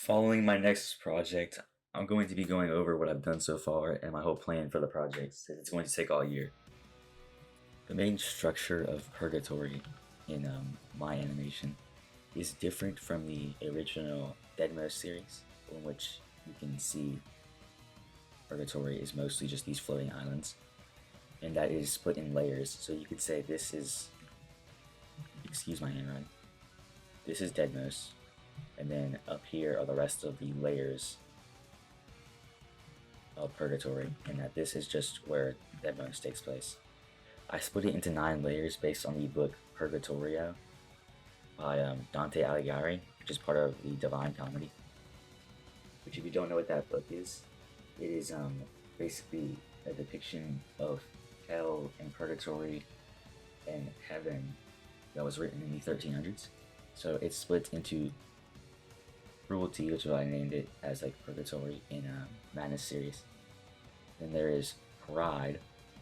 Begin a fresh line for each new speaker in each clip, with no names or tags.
Following my next project, I'm going to be going over what I've done so far and my whole plan for the project, since it's going to take all year. The main structure of Purgatory in my animation is different from the original Deadmau5 series, in which you can see Purgatory is mostly just these floating islands, and that is split in layers. So you could say this is, excuse my handwriting, this is Deadmau5, and then up here are the rest of the layers of Purgatory, and that this is just where Deadmau5 takes place. I split it into 9 layers based on the book Purgatorio by Dante Alighieri, which is part of the Divine Comedy. Which, if you don't know what that book is, it is basically a depiction of hell and purgatory and heaven that was written in the 1300s. So it's split into cruelty, which is why I named it as like Purgatory in Madness series. Then there is pride,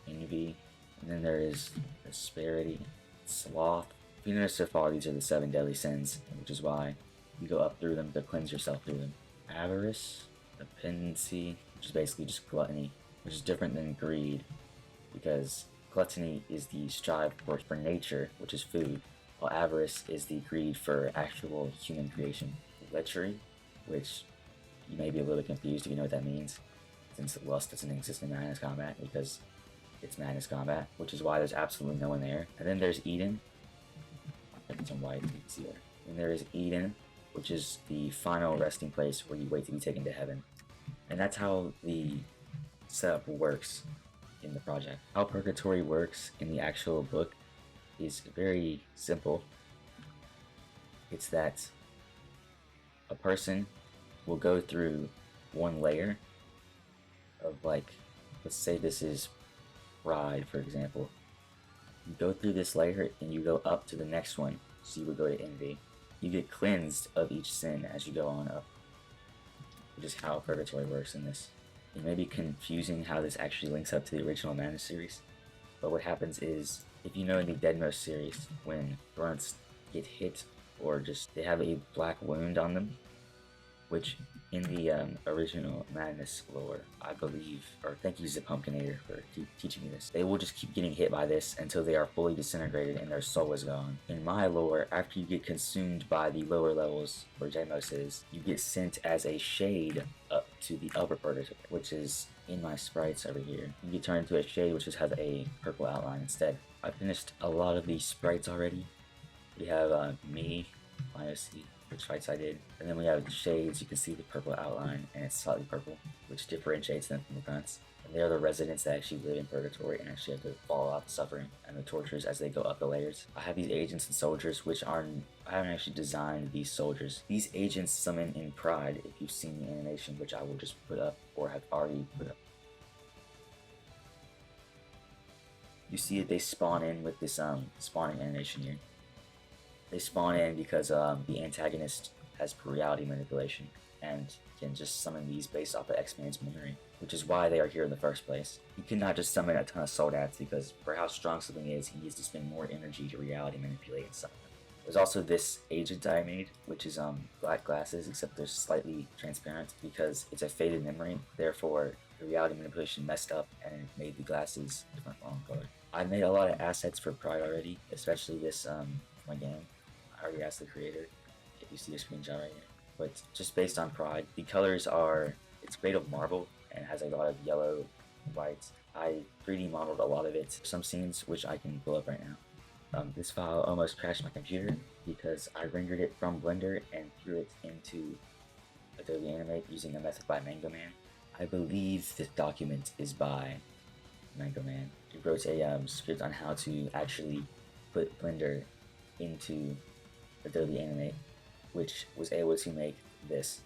envy, and then there is asperity, sloth. If you notice so far, these are the 7 deadly sins, which is why you go up through them to cleanse yourself through them. Avarice, dependency, which is basically just gluttony, which is different than greed, because gluttony is the strive for nature, which is food, while avarice is the greed for actual human creation. Lechery, which you may be a little confused if you know what that means, since lust doesn't exist in Madness Combat, because it's Madness Combat, which is why there's absolutely no one there. And then there's Eden. It's in white, you can see there. And there is Eden, which is the final resting place where you wait to be taken to heaven. And that's how the setup works in the project. How Purgatory works in the actual book is very simple. It's that a person will go through one layer of, like, let's say this is pride, for example. You go through this layer and you go up to the next one, so you would go to envy. You get cleansed of each sin as you go on up, which is how Purgatory works in this. It may be confusing how this actually links up to the original Madness series, but what happens is, if you know in the Deadmau5 series, when grunts get hit or just they have a black wound on them, which in the original Madness lore, I believe, or thank you Zipumpkinator for teaching me this, they will just keep getting hit by this until they are fully disintegrated and their soul is gone. In my lore, after you get consumed by the lower levels, where Deadmau5 is, you get sent as a shade up to the upper Purgatory, which is in my sprites over here. You get turned into a shade, which just has a purple outline instead. I finished a lot of these sprites already. We have me, IOC, which fights I did, and then we have shades. You can see the purple outline, and it's slightly purple, which differentiates them from the grunts. And they are the residents that actually live in Purgatory and actually have to follow out the suffering and the tortures as they go up the layers. I have these agents and soldiers, which I haven't actually designed these soldiers. These agents summon in Pride, if you've seen the animation, which I will just put up or have already put up. You see that they spawn in with this spawning animation here. They spawn in because the antagonist has reality manipulation and can just summon these based off of X-Man's memory, which is why they are here in the first place. You cannot just summon a ton of Soldats, because for how strong something is, he needs to spend more energy to reality manipulate and summon them. There's also this agent I made, which is black glasses, except they're slightly transparent because it's a faded memory. Therefore, the reality manipulation messed up and it made the glasses different wrong color. I made a lot of assets for Pride already, especially this my game. I already asked the creator if you see a screenshot right here. But just based on Pride, the colors are, it's made of marble and has a lot of yellow and white. I 3D modeled a lot of it. Some scenes which I can pull up right now. This file almost crashed my computer because I rendered it from Blender and threw it into Adobe Animate using a method by Mango Man. I believe this document is by Mango Man. He wrote a script on how to actually put Blender into Adobe Animate, which was able to make this.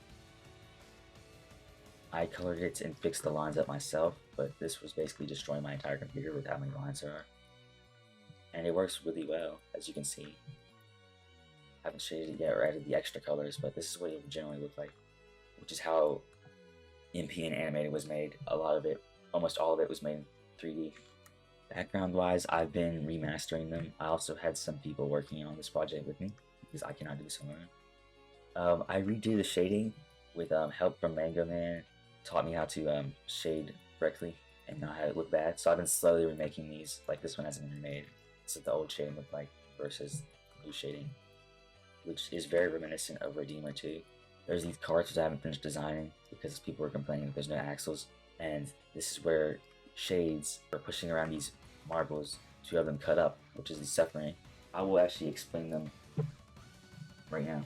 I colored it and fixed the lines up myself, but this was basically destroying my entire computer with how many lines there are. And it works really well, as you can see. I haven't shaded it yet or added the extra colors, but this is what it would generally look like, which is how MP and Animated was made. A lot of it, almost all of it was made in 3D. Background wise, I've been remastering them. I also had some people working on this project with me, because I cannot do this alone. I redid the shading with help from Mango Man, taught me how to shade correctly and not have it look bad. So I've been slowly remaking these. Like this one hasn't been remade. This is what the old shading looked like versus new shading, which is very reminiscent of Redeemer 2. There's these carts which I haven't finished designing because people were complaining that there's no axles, and this is where shades are pushing around these marbles to have them cut up, which is the suffering. I will actually explain them right now.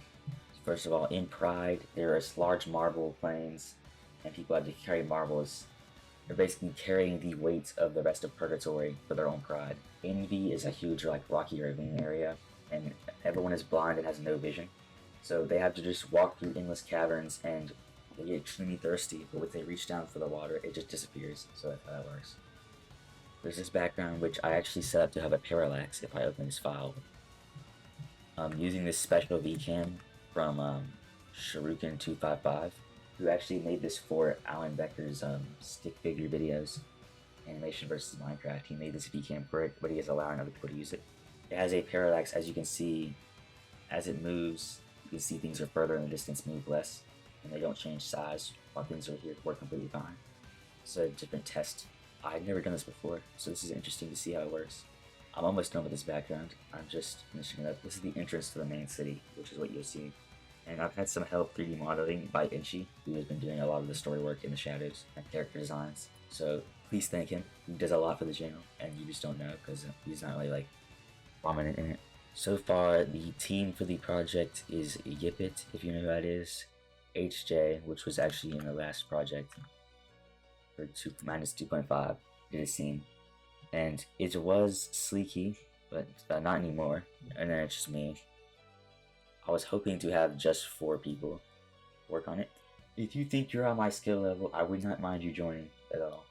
First of all, in Pride, there are large marble planes, and people have to carry marbles. They're basically carrying the weight of the rest of Purgatory for their own pride. Envy is a huge, like, rocky ravine area, and everyone is blind and has no vision. So they have to just walk through endless caverns, and they get extremely thirsty, but when they reach down for the water, it just disappears. So that's how that works. There's this background which I actually set up to have a parallax if I open this file. Using this special VCam from Shuriken255, who actually made this for Alan Becker's stick figure videos, Animation versus Minecraft. He made this VCam for it, but he is allowing other people to use it. It has a parallax, as you can see, as it moves, you can see things are further in the distance move less, and they don't change size, while things are here work completely fine. So a different test. I've never done this before, so this is interesting to see how it works. I'm almost done with this background. I'm just finishing it up. This is the entrance to the main city, which is what you'll see. And I've had some help 3D modeling by Inchi, who has been doing a lot of the story work in the shadows and character designs. So please thank him. He does a lot for the channel, and you just don't know because he's not really like prominent in it. So far, the team for the project is Yipit, if you know who that is, HJ, which was actually in the last project for -2.5, did a scene. And it was Sleeky, but not anymore. And then it's just me. I was hoping to have just 4 people work on it. If you think you're on my skill level, I would not mind you joining at all.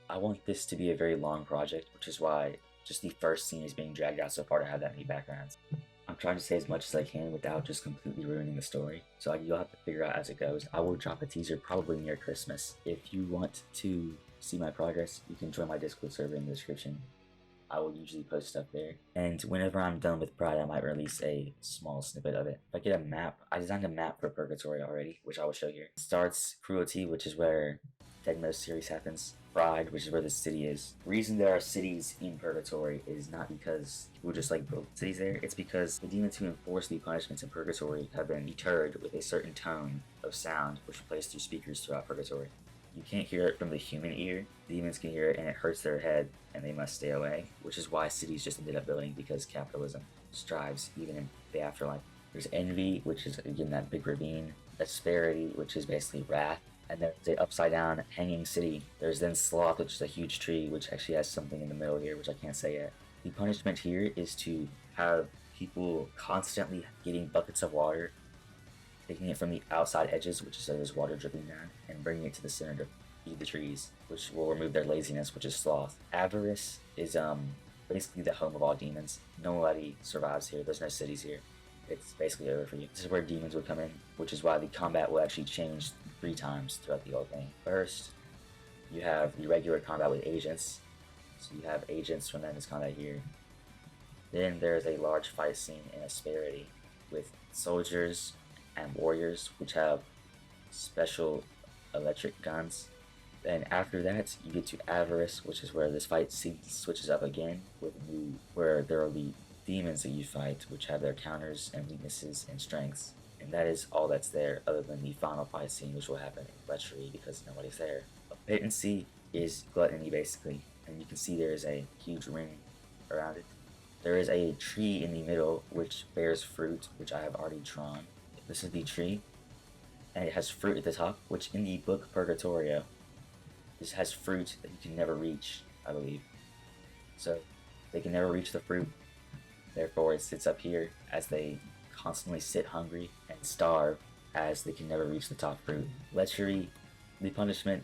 I want this to be a very long project, which is why just the first scene is being dragged out so far to have that many backgrounds. I'm trying to say as much as I can without just completely ruining the story, so you'll have to figure out as it goes. I will drop a teaser probably near Christmas. If you want to see my progress, you can join my Discord server in the description. I will usually post stuff there. And whenever I'm done with Pride, I might release a small snippet of it. If I get a map, I designed a map for Purgatory already, which I will show here. It starts Cruelty, which is where Deadmo's series happens. Pride, which is where the city is. The reason there are cities in Purgatory is not because people just like build cities there. It's because the demons who enforce the punishments in Purgatory have been deterred with a certain tone of sound, which plays through speakers throughout Purgatory. You can't hear it from the human ear. Demons can hear it and it hurts their head and they must stay away, which is why cities just ended up building because capitalism strives even in the afterlife. There's Envy, which is again that big ravine. Asperity, which is basically wrath. And there's the upside down hanging city. There's then Sloth, which is a huge tree, which actually has something in the middle here, which I can't say yet. The punishment here is to have people constantly getting buckets of water, taking it from the outside edges, which is so there's water dripping down, and bringing it to the center to feed the trees, which will remove their laziness, which is Sloth. Avarice is basically the home of all demons. Nobody survives here. There's no cities here. It's basically over for you. This is where demons would come in, which is why the combat will actually change 3 times throughout the whole thing. First, you have the regular combat with agents. So you have agents from Endless Combat here. Then there's a large fight scene in Asperity with soldiers and warriors, which have special electric guns. Then after that, you get to Avarice, which is where this fight scene switches up again, where there will be demons that you fight, which have their counters and weaknesses and strengths. And that is all that's there, other than the final fight scene, which will happen in Lechery because nobody's there. Patency is gluttony, basically, and you can see there is a huge ring around it. There is a tree in the middle, which bears fruit, which I have already drawn. This is the tree, and it has fruit at the top, which in the book Purgatorio, this has fruit that you can never reach, I believe. So, they can never reach the fruit. Therefore, it sits up here as they constantly sit hungry and starve as they can never reach the top fruit. Lechery, the punishment,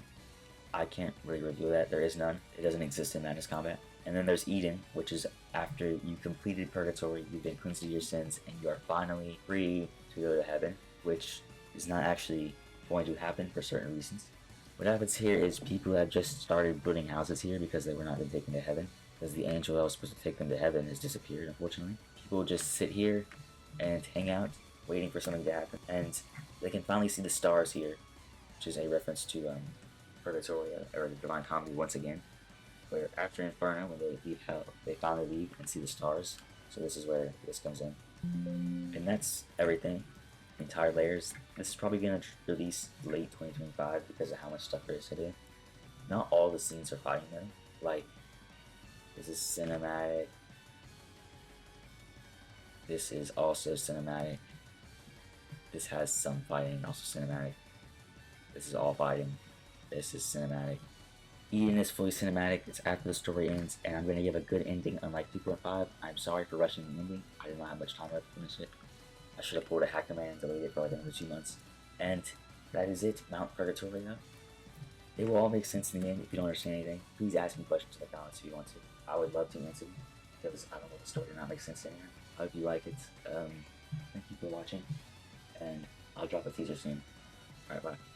I can't really reveal that. There is none. It doesn't exist in Madness Combat. And then there's Eden, which is after you completed Purgatory, you've been cleansed of your sins, and you are finally free to go to heaven, which is not actually going to happen for certain reasons. What happens here is people have just started building houses here because they were not been taken to heaven. Because the angel that was supposed to take them to heaven has disappeared, unfortunately. People just sit here and hang out, waiting for something to happen. And They can finally see the stars here, which is a reference to Purgatorio, or the Divine Comedy once again, where after Inferno, when they leave Hell, they finally leave and see the stars. So this is where this comes in. And that's everything. Entire layers. This is probably going to release late 2025 because of how much stuff there is to do. Not all the scenes are fighting though. Like, this is cinematic. This is also cinematic. This has some fighting, also cinematic. This is all fighting. This is cinematic. Eden is fully cinematic. It's after the story ends, and I'm going to give a good ending unlike 2.5. I'm sorry for rushing the ending. I did not have much time left to finish it. I should have pulled a hack command and delayed it for like another 2 months. And that is it, Mount Purgatorio. It will all make sense in the end. If you don't understand anything, please ask me questions in the comments if you want to. I would love to answer, because I don't know the story did not make sense anymore. I hope you like it. Thank you for watching, and I'll drop a teaser soon. Alright, bye.